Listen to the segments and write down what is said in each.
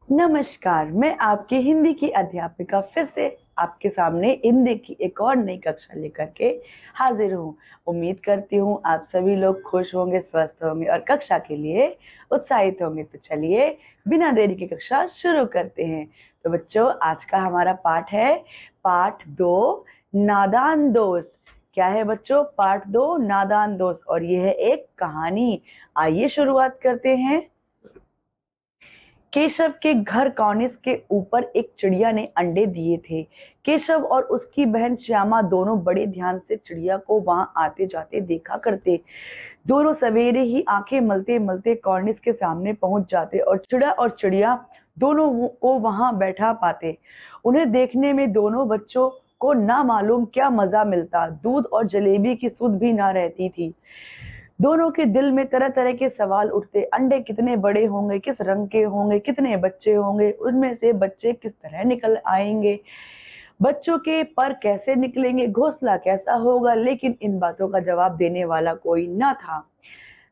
नमस्कार, मैं आपकी हिंदी की अध्यापिका फिर से आपके सामने हिंदी की एक और नई कक्षा लेकर के हाजिर हूँ। उम्मीद करती हूँ आप सभी लोग खुश होंगे, स्वस्थ होंगे और कक्षा के लिए उत्साहित होंगे। तो चलिए बिना देरी की कक्षा शुरू करते हैं। तो बच्चों आज का हमारा पाठ है पाठ 2 नादान दोस्त। क्या है बच्चों? पाठ 2 नादान दोस्त और ये है एक कहानी। आइए शुरुआत करते हैं। केशव के घर कॉर्निस के ऊपर एक चिड़िया ने अंडे दिए थे। केशव और उसकी बहन श्यामा दोनों बड़े ध्यान से चिड़िया को वहां आते जाते देखा करते। दोनों सवेरे ही आंखें मलते मलते कॉर्निस के सामने पहुंच जाते और चिड़िया दोनों को वहां बैठा पाते। उन्हें देखने में दोनों बच्चों को ना मालूम क्या मजा मिलता। दूध और जलेबी की सुध भी ना रहती थी। दोनों के दिल में तरह तरह के सवाल उठते। अंडे कितने बड़े होंगे, किस रंग के होंगे, कितने बच्चे होंगे, उनमें से बच्चे किस तरह निकल आएंगे, बच्चों के पर कैसे निकलेंगे, घोंसला कैसा होगा। लेकिन इन बातों का जवाब देने वाला कोई न था।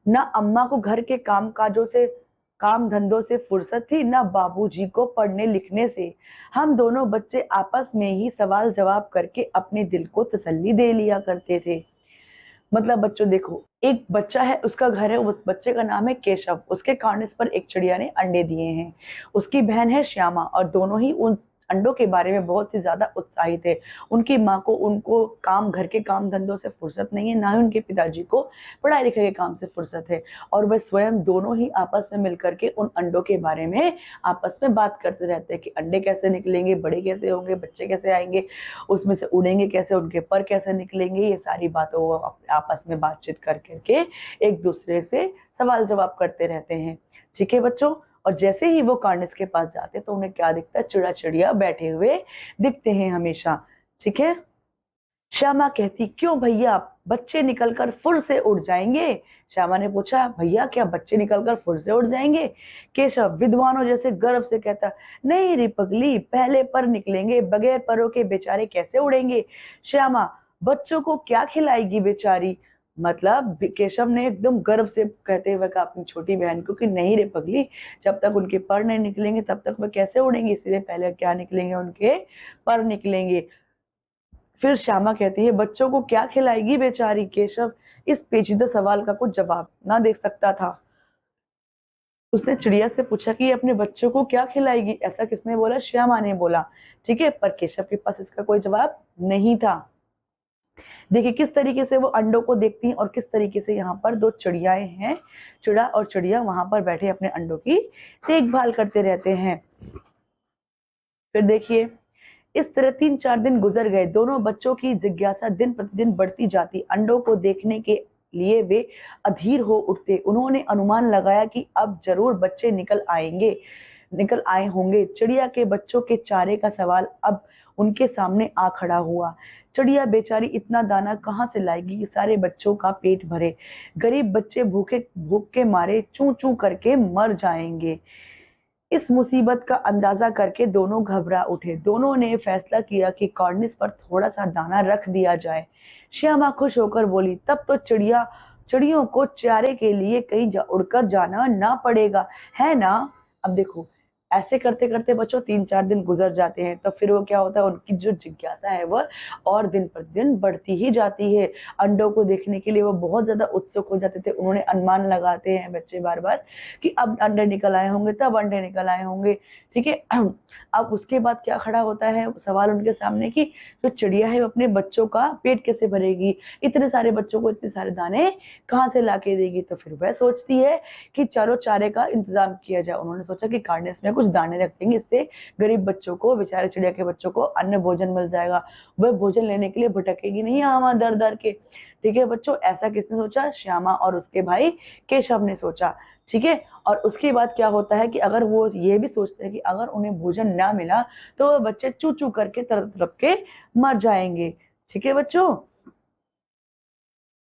न अम्मा को घर के काम धंधों से फुर्सत थी, न बाबूजी को पढ़ने लिखने से। हम दोनों बच्चे आपस में ही सवाल जवाब करके अपने दिल को तसल्ली दे लिया करते थे। मतलब बच्चों देखो, एक बच्चा है, उसका घर है, उस बच्चे का नाम है केशव। उसके कार्निस पर एक चिड़िया ने अंडे दिए हैं। उसकी बहन है श्यामा और दोनों ही उन अंडों के बारे में बहुत ही ज्यादा उत्साहित है। उनकी माँ को उनको घर के काम धंधों से फुर्सत नहीं है, ना ही उनके पिताजी को पढ़ाई लिखाई के काम से फुर्सत है। और वह स्वयं दोनों ही आपस में मिलकर के उन अंडों के बारे में आपस में बात करते रहते हैं कि अंडे कैसे निकलेंगे, बड़े कैसे होंगे, बच्चे कैसे आएंगे, उसमें से उड़ेंगे कैसे, उनके पर कैसे निकलेंगे। ये सारी बातों वो आपस में बातचीत कर करके एक दूसरे से सवाल जवाब करते रहते हैं। ठीक है बच्चों। और जैसे ही वो कार्निस के पास जाते तो उन्हें क्या दिखता है? चिड़ा चिड़िया बैठे हुए दिखते हैं हमेशा। ठीक है। श्यामा कहती, क्यों भैया, बच्चे निकलकर फुर से उड़ जाएंगे। श्यामा ने पूछा, भैया क्या बच्चे निकलकर फुर से उड़ जाएंगे? केशव विद्वानों जैसे गर्व से कहता, नहीं रे पगली, पहले पर निकलेंगे, बगैर परों के बेचारे कैसे उड़ेंगे। श्यामा, बच्चों को क्या खिलाएगी बेचारी? मतलब केशव ने एकदम गर्व से कहते हुए कहा अपनी छोटी बहन को कि नहीं रे पगली, जब तक उनके पर नहीं निकलेंगे तब तक वह कैसे उड़ेंगे, इसलिए पहले क्या निकलेंगे? उनके पर निकलेंगे। फिर श्यामा कहती है, बच्चों को क्या खिलाएगी बेचारी? केशव इस पेचीदा सवाल का कुछ जवाब ना दे सकता था। उसने चिड़िया से पूछा कि अपने बच्चों को क्या खिलाएगी। ऐसा किसने बोला? श्यामा ने बोला। ठीक है। पर केशव के पास इसका कोई जवाब नहीं था। देखिए किस तरीके से वो अंडों को देखती हैं और किस तरीके से यहाँ पर दो चिड़ियाएं हैं। चिड़ा और चिड़िया वहां पर बैठे अपने अंडों की देखभाल करते रहते हैं। फिर देखिए इस तरह 3-4 दिन गुजर गए। दोनों बच्चों की जिज्ञासा दिन प्रतिदिन बढ़ती जाती। अंडों को देखने के लिए वे अधीर हो उठते। उन्होंने अनुमान लगाया कि अब जरूर बच्चे निकल आए होंगे। चिड़िया के बच्चों के चारे का सवाल अब उनके सामने आ खड़ा हुआ। चिड़िया बेचारी इतना दाना कहाँ से लाएगी कि सारे बच्चों का पेट भरे? गरीब बच्चे भूख के मारे चूं चूं करके मर जाएंगे। इस मुसीबत का अंदाजा करके दोनों घबरा उठे। दोनों ने फैसला किया कि कॉर्निस पर थोड़ा सा दाना रख दिया जाए। श्यामा खुश होकर बोली, तब तो चिड़ियों को चारे के लिए कहीं उड़कर जाना ना पड़ेगा, है ना? अब देखो ऐसे करते करते बच्चों 3-4 दिन गुजर जाते हैं। तो फिर वो क्या होता है, उनकी जो जिज्ञासा है वह और दिन प्रतिदिन बढ़ती ही जाती है। अंडों को देखने के लिए वो बहुत ज्यादा उत्सुक हो जाते थे। उन्होंने अनुमान लगाते हैं बच्चे बार बार कि अब अंडे निकल आए होंगे, तब अंडे निकल आए होंगे। ठीक है। अब उसके बाद क्या खड़ा होता है सवाल उनके सामने कि जो चिड़िया है वो अपने बच्चों का पेट कैसे भरेगी, इतने सारे बच्चों को इतने सारे दाने कहाँ से ला के देगी। तो फिर वह सोचती है कि चलो चारे का इंतजाम किया जाए। उन्होंने सोचा कि कार्निस में कुछ दाने रख देंगे, इससे गरीब बच्चों को, बेचारे चिड़िया के बच्चों को अन्न भोजन मिल जाएगा। वह भोजन लेने के लिए भटकेगी नहीं यहाँ दर दर के। ठीक है बच्चों, ऐसा किसने सोचा? श्यामा और उसके भाई केशव ने सोचा। ठीक है। और उसके बाद क्या होता है कि अगर वो ये भी सोचते हैं कि अगर उन्हें भोजन ना मिला तो वो बच्चे चू चू करके तड़प तड़प के मर जाएंगे। ठीक है बच्चों।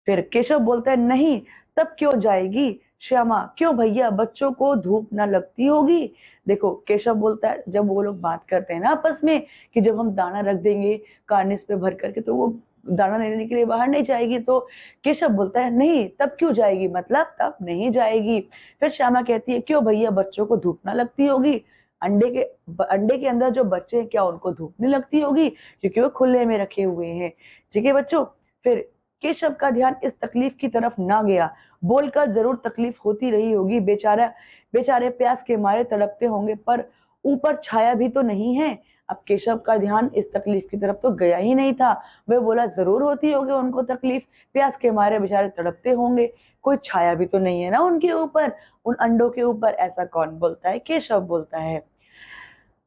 फिर केशव बोलता है, नहीं, तब क्यों जाएगी? श्यामा, क्यों भैया, बच्चों को धूप ना लगती होगी? देखो केशव बोलता है, जब वो लोग बात करते हैं ना आपस में कि जब हम दाना रख देंगे कार्निस पे भर करके तो वो दाना लेने के लिए बाहर नहीं जाएगी। तो केशव बोलता है, नहीं, तब क्यों जाएगी? मतलब तब नहीं जाएगी। फिर श्यामा कहती है, क्यों भैया, बच्चों को धूप ना लगती होगी? अंडे के अंदर जो बच्चे हैं क्या उनको धूप नहीं लगती होगी क्योंकि वो खुले में रखे हुए हैं। ठीक है बच्चों, फिर केशव का ध्यान इस तकलीफ की तरफ ना गया। बोलकर जरूर तकलीफ होती रही होगी, बेचारे प्यास के मारे तड़पते होंगे, पर ऊपर छाया भी तो नहीं है। अब केशव का ध्यान इस तकलीफ की तरफ तो गया ही नहीं था। वह बोला जरूर होती होगी उनको तकलीफ, प्यास के मारे बेचारे तड़पते होंगे, कोई छाया भी तो नहीं है ना उनके ऊपर, उन अंडों के ऊपर। ऐसा कौन बोलता है? केशव बोलता है।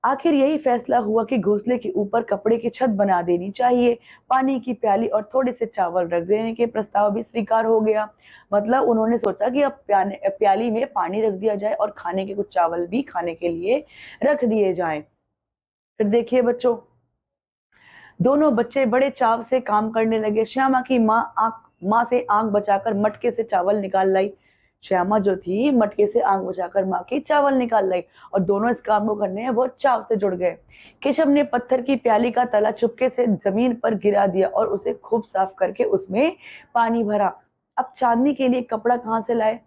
आखिर यही फैसला हुआ कि घोंसले के ऊपर कपड़े की छत बना देनी चाहिए। पानी की प्याली और थोड़े से चावल रख देने के प्रस्ताव भी स्वीकार हो गया। मतलब उन्होंने सोचा कि अब प्याली में पानी रख दिया जाए और खाने के कुछ चावल भी खाने के लिए रख दिए जाएं। फिर देखिए बच्चों, दोनों बच्चे बड़े चाव से काम करने लगे। श्यामा की माँ से आंख बचाकर मटके से चावल निकाल लाई। श्यामा जो थी मटके से आंख बचाकर माँ की चावल निकाल लाई और दोनों इस काम को करने में बहुत चाव से जुड़ गए। केशव ने पत्थर की प्याली का तला चुपके से जमीन पर गिरा दिया और उसे खूब साफ करके उसमें पानी भरा। अब चांदनी के लिए कपड़ा कहाँ से लाए?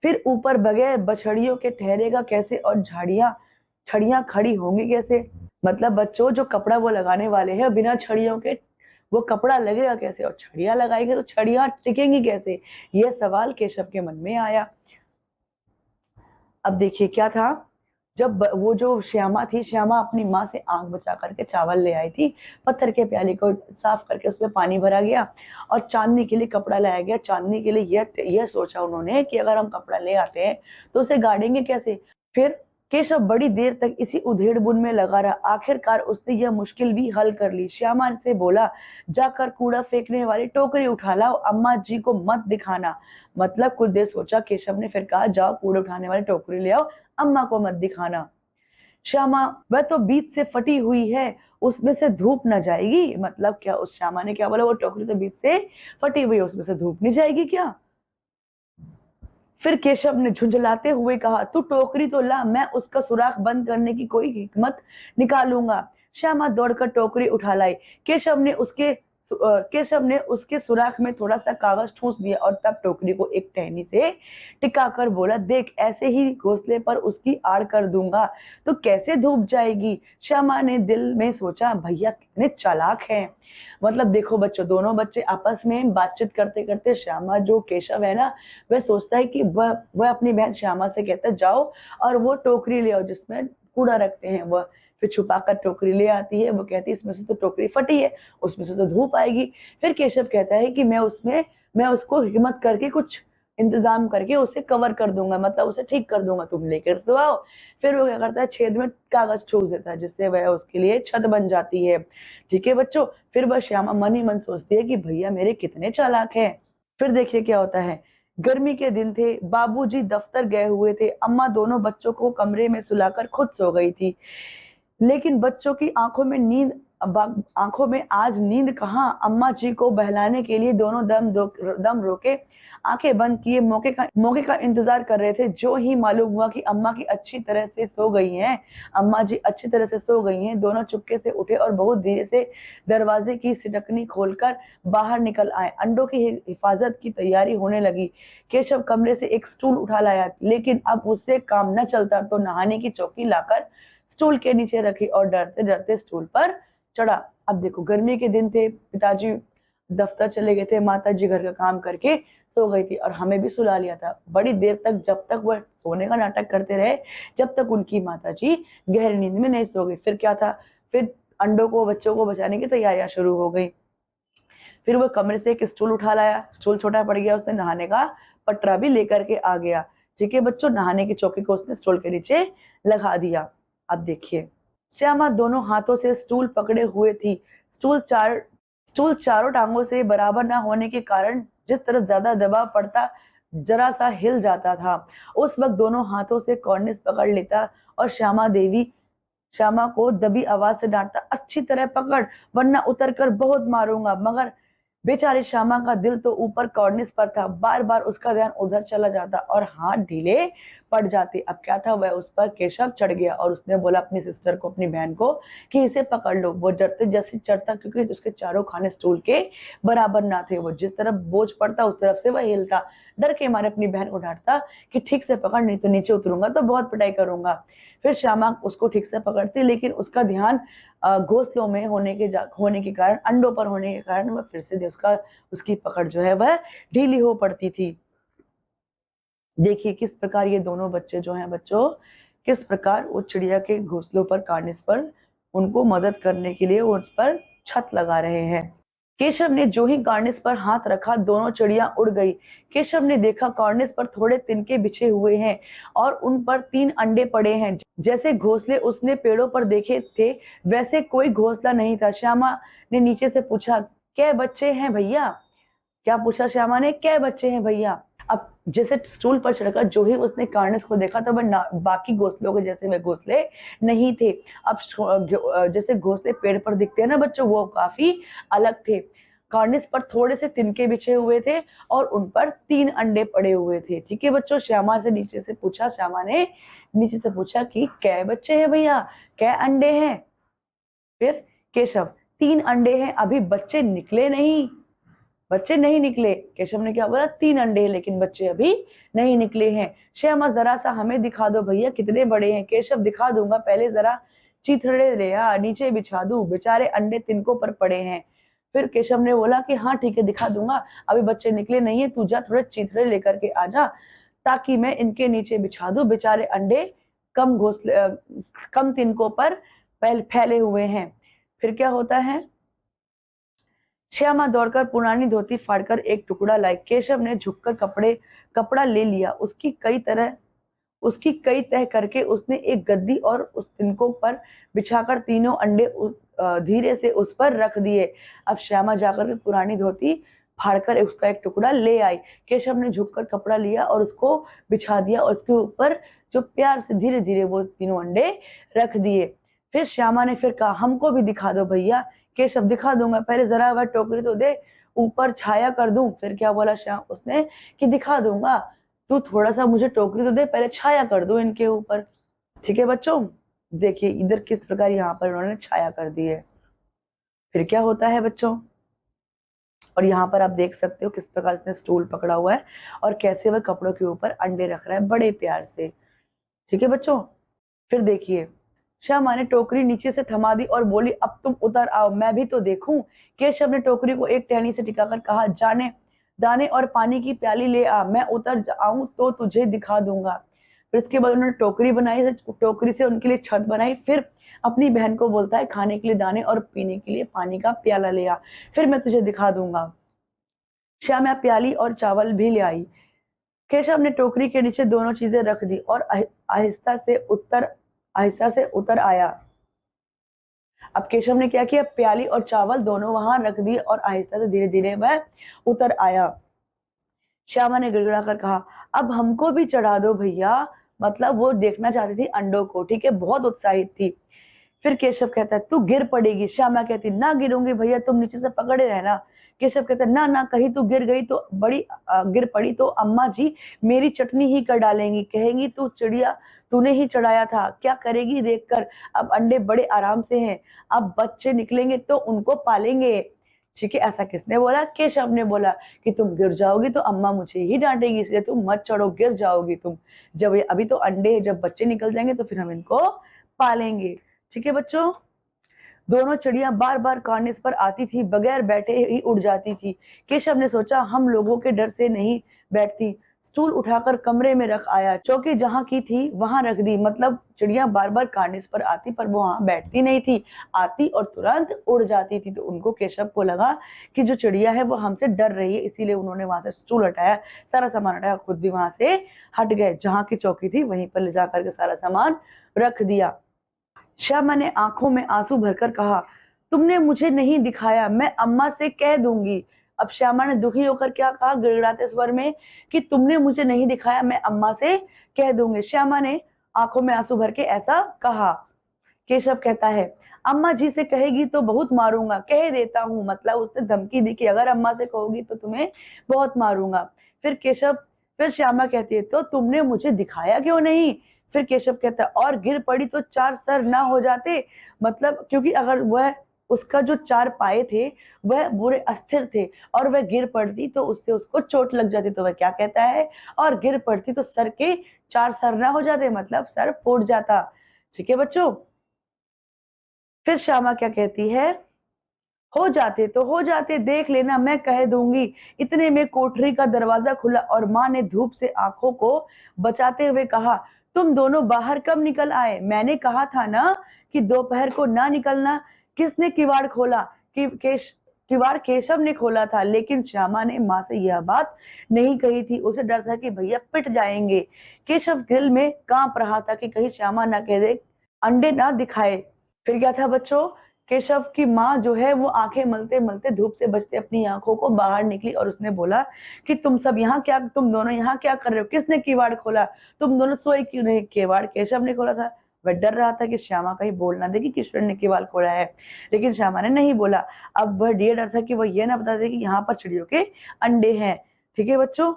फिर ऊपर बगैर बछड़ियों के ठहरेगा कैसे और छड़ियां खड़ी होंगी कैसे? मतलब बच्चों, जो कपड़ा वो लगाने वाले हैं बिना छड़ियों के वो कपड़ा लगेगा कैसे, और छड़ियां लगाएंगे तो छड़ियां टिकेंगी कैसे? यह सवाल केशव के मन में आया। अब देखिए क्या था, जब वो जो श्यामा थी, श्यामा अपनी माँ से आंख बचा करके चावल ले आई थी। पत्थर के प्याले को साफ करके उसमें पानी भरा गया और चांदनी के लिए कपड़ा लाया गया। चांदनी के लिए यह सोचा उन्होंने कि अगर हम कपड़ा ले आते हैं तो उसे गाड़ेंगे कैसे। फिर केशव बड़ी देर तक इसी उधेड़-बुन में लगा रहा। आखिरकार उसने यह मुश्किल भी हल कर ली। श्यामा से बोला, जाकर कूड़ा फेंकने वाली टोकरी उठा लाओ, अम्मा जी को मत दिखाना। मतलब कुछ देर सोचा केशव ने, फिर कहा, जाओ कूड़ा उठाने वाली टोकरी ले आओ, अम्मा को मत दिखाना। श्यामा, वह तो बीच से फटी हुई है, उसमें से धूप न जाएगी। मतलब क्या, उस श्यामा ने क्या बोला? वो टोकरी तो बीच से फटी हुई है, उसमें से धूप नहीं जाएगी क्या? फिर केशव ने झुंझलाते हुए कहा, तू टोकरी तो ला, मैं उसका सुराख बंद करने की कोई हिकमत निकालूंगा। श्यामा दौड़कर टोकरी उठा लाई। केशव ने उसके सुराख में थोड़ा सा कागज ठूंस दिया और तब टोकरी को एक टहनी से टिकाकर बोला, देख, ऐसे ही घोंसले पर उसकी आड़ कर दूंगा तो कैसे धूप जाएगी। श्यामा ने दिल में सोचा, भैया कितने चालाक हैं। मतलब देखो बच्चों, दोनों बच्चे आपस में बातचीत करते करते, श्यामा जो केशव है ना, वह सोचता है कि वह अपनी बहन श्यामा से कहता है, जाओ और वो टोकरी ले आओ जिसमें कूड़ा रखते हैं। वह फिर छुपाकर टोकरी ले आती है। वो कहती है, इसमें से तो टोकरी फटी है, उसमें से तो धूप आएगी। फिर केशव कहता है कि मैं उसको हिम्मत करके कुछ इंतजाम करके उसे कवर कर दूंगा, मतलब उसे ठीक कर दूंगा, तुम लेकर तो आओ। फिर वो क्या करता है, छेद में कागज ठोक देता है जिससे वह उसके लिए छत बन जाती है। ठीक है बच्चों, फिर वह श्यामा मन ही मन सोचती है कि भैया मेरे कितने चालाक हैं। फिर देखिए क्या होता है। गर्मी के दिन थे, बाबूजी दफ्तर गए हुए थे, अम्मा दोनों बच्चों को कमरे में सुलाकर खुद सो गई थी। लेकिन बच्चों की आंखों में आज नींद कहाँ। अम्मा जी को बहलाने के लिए दोनों दम रोके आंखें बंद किए मौके का इंतजार कर रहे थे। जो ही मालूम हुआ कि अम्मा जी अच्छी तरह से सो गई हैं, दोनों चुपके से उठे और बहुत धीरे से दरवाजे की सिटकनी खोलकर बाहर निकल आए। अंडों की हिफाजत की तैयारी होने लगी। केशव कमरे से एक स्टूल उठा लाया, लेकिन अब उससे काम न चलता तो नहाने की चौकी लाकर स्टूल के नीचे रखी और डरते डरते स्टूल पर चढ़ा। अब देखो, गर्मी के दिन थे, पिताजी दफ्तर चले गए थे, माताजी घर का काम करके सो गई थी और हमें भी सुला लिया था बड़ी देर तक, जब तक वह सोने का नाटक करते रहे, जब तक उनकी माताजी गहरी नींद में नहीं सो गई। फिर क्या था, फिर बच्चों को बचाने की तैयारियां शुरू हो गई। फिर वह कमरे से एक स्टूल उठा लाया, स्टूल छोटा पड़ गया, उसने नहाने का पटरा भी लेकर के आ गया। ठीक है बच्चों, नहाने की चौकी को उसने स्टूल के नीचे लगा दिया। अब देखिए, श्यामा दोनों हाथों से स्टूल पकड़े हुए थी। स्टूल चारों टांगों से बराबर न होने के कारण जिस तरफ ज्यादा दबाव पड़ता जरा सा हिल जाता था। उस वक्त दोनों हाथों से कॉर्निस पकड़ लेता और श्यामा को दबी आवाज से डांटता, अच्छी तरह पकड़ वरना उतर कर बहुत मारूंगा। मगर बेचारी श्यामा का दिल तो ऊपर कॉर्निस पर था। बार बार उसका ध्यान उधर चला जाता और हाथ ढीले पड़ जाते। अब क्या था, वह उस पर केशव चढ़ गया और उसने बोला अपनी सिस्टर को, अपनी बहन को, कि इसे पकड़ लो। वो डरते जैसे चढ़ता, क्योंकि उसके चारों खाने स्टूल के बराबर ना थे। वो जिस तरफ बोझ पड़ता उस तरफ से वह हिलता। डर के मारे अपनी बहन को डांटता कि ठीक से पकड़, नहीं तो नीचे उतरूंगा तो बहुत पिटाई करूंगा। फिर श्यामा उसको ठीक से पकड़ती, लेकिन उसका ध्यान घोंसलों में होने के कारण, अंडों पर होने के कारण वह फिर से उसकी पकड़ जो है वह ढीली हो पड़ती थी। देखिए किस प्रकार ये दोनों बच्चे जो हैं बच्चों, किस प्रकार वो चिड़िया के घोंसलों पर कार्निस पर उनको मदद करने के लिए उस पर छत लगा रहे हैं। केशव ने जो ही कार्निस पर हाथ रखा, दोनों चिड़िया उड़ गई। केशव ने देखा कार्निस पर थोड़े तिनके बिछे हुए हैं और उन पर 3 अंडे पड़े हैं। जैसे घोंसले उसने पेड़ों पर देखे थे वैसे कोई घोंसला नहीं था। श्यामा ने नीचे से पूछा, क्या बच्चे हैं भैया? क्या पूछा श्यामा ने? क्या बच्चे हैं भैया? अब जैसे स्टूल पर चढ़कर जो ही उसने कार्निस को देखा तो वह बाकी घोंसलों के जैसे वे घोंसले नहीं थे। अब जैसे घोंसले पेड़ पर दिखते हैं ना बच्चों, वो काफी अलग थे। कार्निस पर थोड़े से तिनके बिछे हुए थे और उन पर 3 अंडे पड़े हुए थे। ठीक है बच्चों, श्यामा ने नीचे से पूछा कि कै बच्चे हैं भैया, कै अंडे हैं? फिर केशव, 3 अंडे हैं, अभी बच्चे निकले नहीं। बच्चे नहीं निकले। केशव ने क्या बोला? 3 अंडे हैं लेकिन बच्चे अभी नहीं निकले हैं। श्यामा, जरा सा हमें दिखा दो भैया कितने बड़े हैं। केशव, दिखा दूंगा, पहले जरा चिथड़े ले आ, नीचे बिछा दूं, बेचारे अंडे तिनकों पर पड़े हैं। फिर केशव ने बोला कि हाँ ठीक है दिखा दूंगा, अभी बच्चे निकले नहीं है, तू जा थोड़े चिथड़े लेकर के आ जा ताकि मैं इनके नीचे बिछा दूं, बेचारे अंडे कम तिनकों पर फैले हुए हैं। फिर क्या होता है? श्यामा दौड़कर पुरानी धोती फाड़कर एक टुकड़ा लाई। केशव ने झुककर कपड़ा ले लिया। उसकी कई तह करके उसने एक गद्दी और उस तिनकों पर बिछाकर तीनों अंडे धीरे से उस पर रख दिए। अब श्यामा जाकर के पुरानी धोती फाड़कर उसका एक टुकड़ा ले आई। केशव ने झुककर कपड़ा लिया और उसको बिछा दिया और उसके ऊपर जो प्यार से धीरे धीरे वो तीनों अंडे रख दिए। फिर श्यामा ने फिर कहा, हमको भी दिखा दो भैया। केशव, दिखा दूंगा, पहले जरा वह टोकरी तो दे, ऊपर छाया कर दूं। फिर क्या बोला उसने कि दिखा दूंगा, तू थोड़ा सा मुझे टोकरी तो दे, पहले छाया कर दूं इनके ऊपर। ठीक है बच्चों, देखिए इधर किस प्रकार यहाँ पर उन्होंने छाया कर दी है। फिर क्या होता है बच्चों, और यहाँ पर आप देख सकते हो किस प्रकार इसने स्टूल पकड़ा हुआ है और कैसे वह कपड़ों के ऊपर अंडे रख रहा है बड़े प्यार से। ठीक है बच्चों, फिर देखिए श्यामा ने टोकरी नीचे से थमा दी और बोली, अब तुम उतर आओ, मैं भी तो देखूं। केशव ने टोकरी को एक टहनी से टिकाकर कहा, दाने और पानी की प्याली ले आ, मैं उतर आऊं तो तुझे दिखा दूंगा। फिर इसके बाद उन्होंने टोकरी बनाई, टोकरी से उनके लिए छत बनाई। फिर अपनी बहन को बोलता है, खाने के लिए दाने और पीने के लिए पानी का प्याला ले आ, फिर मैं तुझे दिखा दूंगा। श्यामा प्याली और चावल भी ले आई। केशव ने टोकरी के नीचे दोनों चीजें रख दी और आहिस्ता से उतर आया। अब केशव ने क्या किया? प्याली और चावल दोनों वहां रख दिए और आहिस्ता से धीरे धीरे वह उतर आया। श्यामा ने गिड़गिड़ा कर कहा, अब हमको भी चढ़ा दो भैया। मतलब वो देखना चाहती थी अंडों को। ठीक है, बहुत उत्साहित थी। फिर केशव कहता है, तू गिर पड़ेगी। श्यामा कहती, ना गिरूंगी भैया, तुम नीचे से पकड़े रहना। केशव कहता है, ना ना, कहीं तू गिर गई तो गिर पड़ी तो अम्मा जी मेरी चटनी ही कर डालेंगी, कहेंगी तू चिड़िया तूने ही चढ़ाया था, क्या करेगी देखकर। अब अंडे बड़े आराम से हैं, अब बच्चे निकलेंगे तो उनको पालेंगे। ठीक है, ऐसा किसने बोला? केशव ने बोला कि तुम गिर जाओगी तो अम्मा मुझे ही डांटेगी, इसलिए तुम मत चढ़ो, गिर जाओगी तुम। जब ये अभी तो अंडे हैं, जब बच्चे निकल जाएंगे तो फिर हम इनको पालेंगे। ठीक है बच्चों, दोनों चिड़िया बार बार कार्निस पर आती थी, बगैर बैठे ही उड़ जाती थी। केशव ने सोचा, हम लोगों के डर से नहीं बैठती। स्टूल उठाकर कमरे में रख आया, चौकी जहां की थी वहां रख दी। मतलब चिड़िया बार बार कार्निस पर आती पर वो वहां बैठती नहीं थी, आती और तुरंत उड़ जाती थी। तो उनको, केशव को लगा कि जो चिड़िया है वो हमसे डर रही है, इसीलिए उन्होंने वहां से स्टूल हटाया, सारा सामान हटाया, खुद भी वहां से हट गए। जहां की चौकी थी वहीं पर ले जाकर के सारा सामान रख दिया। श्यामा ने आंखों में आंसू भरकर कहा, तुमने मुझे नहीं दिखाया, मैं अम्मा से कह दूंगी। अब श्यामा ने दुखी होकर क्या कहा, गिड़गिड़ाते स्वर में, कि तुमने मुझे नहीं दिखाया, मैं अम्मा से कह दूंगी। श्यामा ने आंखों में आंसू भर के ऐसा कहा। केशव कहता है, अम्मा जी से कहेगी तो बहुत मारूंगा, कह देता हूँ। मतलब उसने धमकी दी कि अगर अम्मा से कहोगी तो तुम्हें बहुत मारूंगा। फिर श्यामा कहती है, तो तुमने मुझे दिखाया क्यों नहीं? फिर केशव कहता है, और गिर पड़ी तो 4 सर ना हो जाते। मतलब क्योंकि अगर वह, उसका जो 4 पाए थे वह बुरे अस्थिर थे और वह गिर पड़ती तो उससे उसको चोट लग जाती। तो वह क्या कहता है, और गिर पड़ती तो सर के 4 सर ना हो जाते, मतलब सर फूट जाता। ठीक है बच्चों। फिर श्यामा क्या कहती है, हो जाते तो हो जाते, देख लेना मैं कह दूंगी। इतने में कोठरी का दरवाजा खुला और माँ ने धूप से आंखों को बचाते हुए कहा, तुम दोनों बाहर कब निकल आए? मैंने कहा था ना कि दोपहर को ना निकलना। किसने किवाड़ खोला? किवाड़ केशव ने खोला था, लेकिन श्यामा ने माँ से यह बात नहीं कही थी। उसे डर था कि भैया पिट जाएंगे। केशव दिल में कांप रहा था कि कहीं श्यामा ना कह दे, अंडे ना दिखाए। फिर क्या था बच्चों, केशव की माँ जो है वो आंखें मलते मलते धूप से बचते अपनी आंखों को बाहर निकली और उसने बोला कि तुम दोनों यहाँ क्या कर रहे हो? किसने किवाड़ खोला? तुम दोनों सोए क्यों नहीं? किवाड़ केशव ने खोला था। वह डर रहा था कि श्यामा कहीं बोल ना दे कि किशोर ने किवाड़ खोला है, लेकिन श्यामा ने नहीं बोला। अब वह ये डर था कि वह ये ना बता दे कि यहाँ पर चिड़ियों के अंडे हैं। ठीक है बच्चों,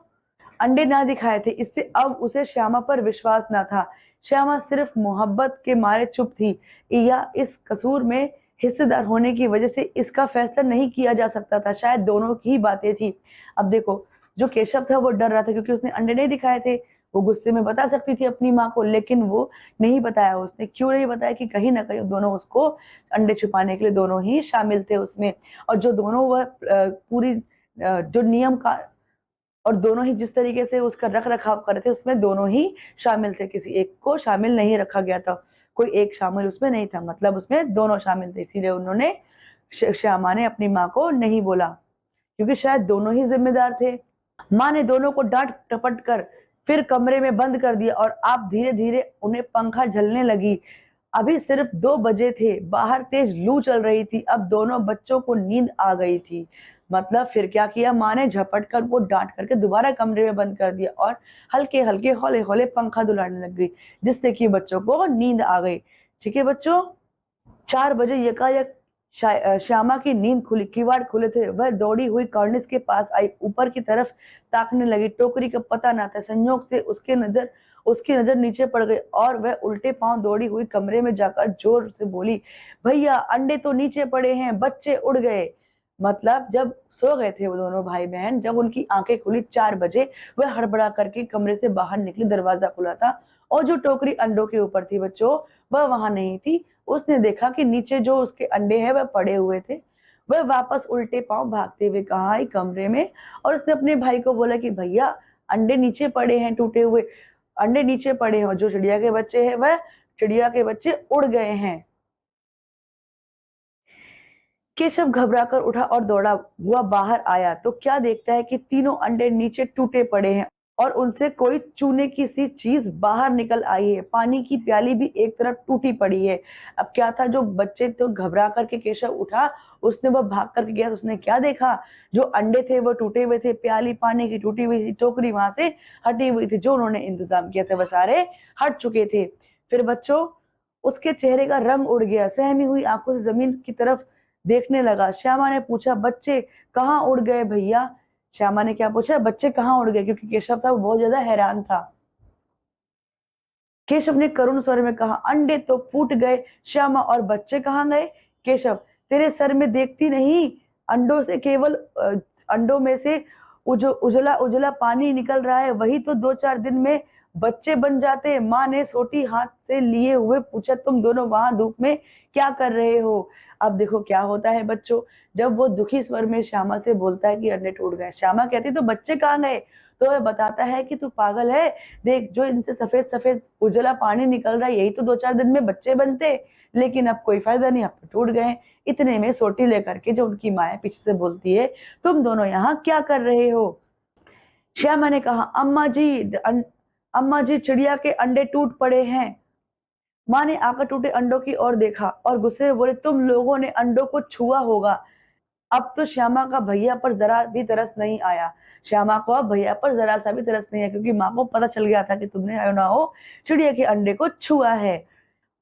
अंडे ना दिखाए थे, इससे अब उसे श्यामा पर विश्वास ना था। श्यामा सिर्फ मोहब्बत के मारे चुप थी, या इस कसूर में हिस्सेदार होने की वजह से इसका फैसला नहीं किया जा सकता था। शायद दोनों की बातें थी। अब देखो, जो केशव था वो डर रहा था क्योंकि उसने अंडे नहीं दिखाए थे। वो गुस्से में बता सकती थी अपनी माँ को, लेकिन वो नहीं बताया। उसने क्यों नहीं बताया कि कहीं ना कहीं दोनों उसको अंडे छुपाने के लिए दोनों ही शामिल थे उसमें। और जो दोनों वह पूरी जो नियम का और दोनों ही जिस तरीके से उसका रख रखाव कर रहे थे उसमें दोनों ही शामिल थे, किसी एक को शामिल नहीं रखा गया था। कोई एक शामिल उसमें नहीं था, मतलब उसमें दोनों शामिल थे। इसीलिए उन्होंने श्यामा ने अपनी माँ को नहीं बोला, क्योंकि शायद दोनों ही जिम्मेदार थे। माँ ने दोनों को डांट टपट कर फिर कमरे में बंद कर दिया और आप धीरे धीरे उन्हें पंखा झलने लगी। अभी सिर्फ 2 बजे थे, बाहर तेज लू चल रही थी। अब दोनों बच्चों को नींद आ गई थी। मतलब फिर क्या किया, माँ ने झपट कर वो डांट करके दोबारा कमरे में बंद कर दिया और हल्के हल्के हौले हौले पंखा दुलाने लग गई, जिससे कि बच्चों को नींद आ गई। ठीक है बच्चों, 4 बजे यकायक श्यामा की नींद खुली। किवाड़ खुले थे। वह दौड़ी हुई कॉर्निस के पास आई, ऊपर की तरफ ताकने लगी। टोकरी का पता ना था, संयोग से उसकी नजर नीचे पड़ गई और वह उल्टे पांव दौड़ी हुई कमरे में जाकर जोर से बोली, भैया अंडे तो नीचे पड़े हैं, बच्चे उड़ गए। मतलब जब सो गए थे वो दोनों भाई बहन, जब उनकी आंखें खुली 4 बजे, वह हड़बड़ा करके कमरे से बाहर निकली। दरवाजा खुला था और जो टोकरी अंडों के ऊपर थी बच्चों, वह वहां नहीं थी। उसने देखा कि नीचे जो उसके अंडे हैं वह पड़े हुए थे। वह वापस उल्टे पांव भागते हुए कहा आई कमरे में और उसने अपने भाई को बोला कि भैया अंडे नीचे पड़े हैं, टूटे हुए अंडे नीचे पड़े हैं, जो चिड़िया के बच्चे हैं वह चिड़िया के बच्चे उड़ गए हैं। केशव घबराकर उठा और दौड़ा हुआ बाहर आया तो क्या देखता है कि तीनों अंडे नीचे टूटे पड़े हैं और उनसे कोई चूने की सी चीज बाहर निकल आई है। पानी की प्याली भी एक तरफ टूटी पड़ी है। अब क्या था, जो बच्चे तो घबरा करके केशव उठा, उसने वो भाग करके गया तो उसने क्या देखा, जो अंडे थे वो टूटे हुए थे, प्याली पानी की टूटी हुई थी, टोकरी वहां से हटी हुई थी। जो उन्होंने इंतजाम किया था वह सारे हट चुके थे। फिर बच्चों, उसके चेहरे का रंग उड़ गया। सहमी हुई आंखों से जमीन की तरफ देखने लगा। श्यामा ने पूछा, बच्चे कहाँ उड़ गए भैया? श्यामा ने क्या पूछा, बच्चे कहाँ उड़ गए? क्योंकि केशव था वो बहुत ज्यादा हैरान था। केशव ने करुण स्वर में कहा, अंडे तो फूट गए श्यामा, और बच्चे कहाँ गए? केशव, तेरे सर में देखती नहीं, अंडों से केवल अंडों में से उजला उजला पानी निकल रहा है, वही तो 2-4 दिन में बच्चे बन जाते। माँ ने सोटी हाथ से लिए हुए पूछा, तुम दोनों वहां धूप में क्या कर रहे हो? अब देखो क्या होता है बच्चों, जब वो दुखी स्वर में श्यामा से बोलता है कि अंडे टूट गए, श्यामा कहती तो बच्चे कहाँ गए? तो वह बताता है कि तू पागल है, देख जो इनसे सफेद सफेद उजला पानी निकल रहा है यही तो 2-4 दिन में बच्चे बनते, लेकिन अब कोई फायदा नहीं, अब तो टूट गए। इतने में सोटी लेकर के जो उनकी माँ पीछे से बोलती है, तुम दोनों यहाँ क्या कर रहे हो? श्यामा ने कहा, अम्मा जी चिड़िया के अंडे टूट पड़े हैं। माँ ने आकर टूटे अंडों की ओर देखा और गुस्से में बोले, तुम लोगों ने अंडों को छुआ होगा। अब तो श्यामा का भैया पर जरा भी तरस नहीं आया। श्यामा को अब भैया पर जरा सा भी तरस नहीं आया, क्योंकि माँ को पता चल गया था कि तुमने आयो ना हो चिड़िया के अंडे को छुआ है।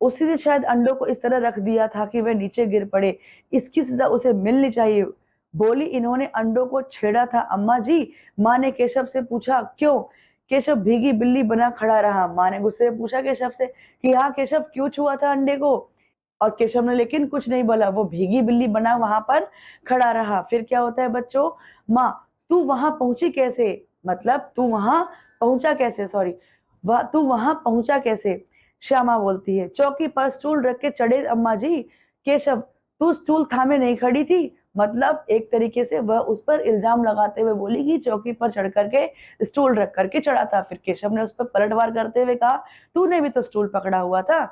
उसी ने शायद अंडों को इस तरह रख दिया था कि वे नीचे गिर पड़े। इसकी सजा उसे मिलनी चाहिए। बोली, इन्होंने अंडों को छेड़ा था अम्मा जी। माँ ने केशव से पूछा, क्यों? केशव भीगी बिल्ली बना खड़ा रहा। माँ ने गुस्से में पूछा केशव से कि हाँ केशव, क्यों छुआ था अंडे को? और केशव ने लेकिन कुछ नहीं बोला, वो भीगी बिल्ली बना वहां पर खड़ा रहा। फिर क्या होता है बच्चों, माँ तू वहां पहुंची कैसे? मतलब तू वहां पहुंचा कैसे? सॉरी, तू वहां पहुंचा कैसे? श्यामा बोलती है। चौकी पर स्टूल रख के चढ़े अम्मा जी। केशव, तू स्टूल थामे नहीं खड़ी थी? मतलब एक तरीके से वह उस पर इल्जाम लगाते हुए बोली कि चौकी पर चढ़ करके स्टूल रख करके चढ़ा था। फिर केशव ने उस पर पलटवार करते हुए कहा, तूने भी तो स्टूल पकड़ा हुआ था।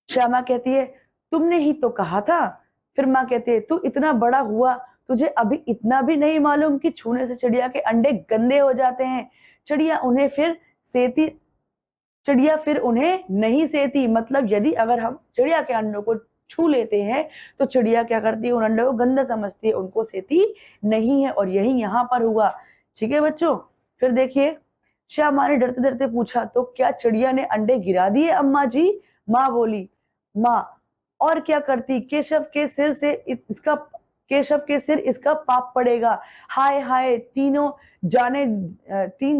श्यामा कहती है, तुमने ही तो कहा था। फिर माँ कहती है, तू इतना बड़ा हुआ, तुझे अभी इतना भी नहीं मालूम कि छूने से चिड़िया के अंडे गंदे हो जाते हैं। चिड़िया उन्हें फिर सेती चिड़िया फिर उन्हें नहीं सेती। मतलब यदि अगर हम चिड़िया के अंडों को छू लेते हैं तो चिड़िया क्या करती है, उन अंडों को गंदा समझती है, उनको सेती नहीं है। और यही यहाँ पर हुआ। ठीक है बच्चों, फिर देखिए, श्यामा ने डरते डरते पूछा, तो क्या चिड़िया ने अंडे गिरा दिए अम्मा जी? माँ बोली, माँ और क्या करती, केशव के सिर इसका पाप पड़ेगा। हाय हाय, तीन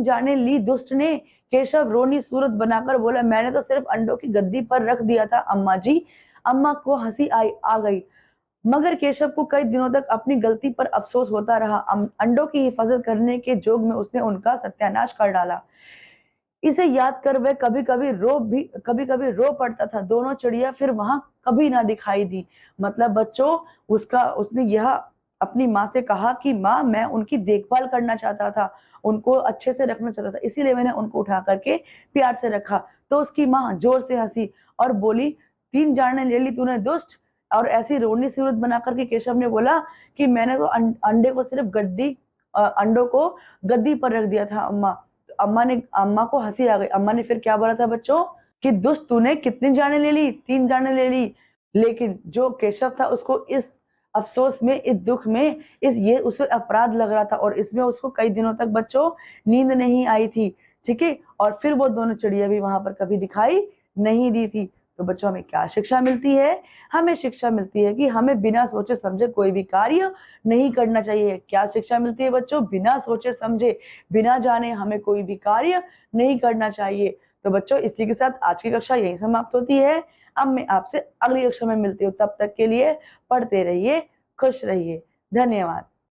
जाने ली दुष्ट ने। केशव रोनी सूरत बनाकर बोला, मैंने तो सिर्फ अंडों की गद्दी पर रख दिया था अम्मा जी। अम्मा को हंसी आ गई, मगर केशव को कई दिनों तक अपनी गलती पर अफसोस होता रहा। अंडों की हिफाजत करने के जोग में उसने उनका सत्यानाश कर डाला। इसे याद कर वह कभी कभी रो पड़ता था। दोनों चिड़िया फिर वहां कभी ना दिखाई दी। मतलब बच्चों, उसने यह अपनी माँ से कहा कि माँ, मैं उनकी देखभाल करना चाहता था, उनको अच्छे से रखना चाहता था, इसीलिए मैंने उनको उठा करके प्यार से रखा। तो उसकी माँ जोर से हंसी और बोली, 3 जाने ले ली तूने दुष्ट। और ऐसी रोनी सूरत बना करके केशव ने बोला कि मैंने तो अंडे को सिर्फ अंडों को गद्दी पर रख दिया था अम्मा। तो अम्मा को हंसी आ गई। अम्मा ने फिर क्या बोला था बच्चों कि दुष्ट, तूने कितनी जाने ले ली? 3 जाने ले ली। लेकिन जो केशव था उसको इस अफसोस में, इस दुख में, ये उसे अपराध लग रहा था और इसमें उसको कई दिनों तक बच्चों नींद नहीं आई थी। ठीक है, और फिर वो दोनों चिड़िया भी वहां पर कभी दिखाई नहीं दी थी। तो बच्चों, हमें क्या शिक्षा मिलती है? हमें शिक्षा मिलती है कि हमें बिना सोचे समझे कोई भी कार्य नहीं करना चाहिए। क्या शिक्षा मिलती है बच्चों? बिना सोचे समझे, बिना जाने हमें कोई भी कार्य नहीं करना चाहिए। तो बच्चों, इसी के साथ आज की कक्षा यही समाप्त होती है। अब मैं आपसे अगली कक्षा में मिलती हूँ। तब तक के लिए पढ़ते रहिए, खुश रहिए। धन्यवाद।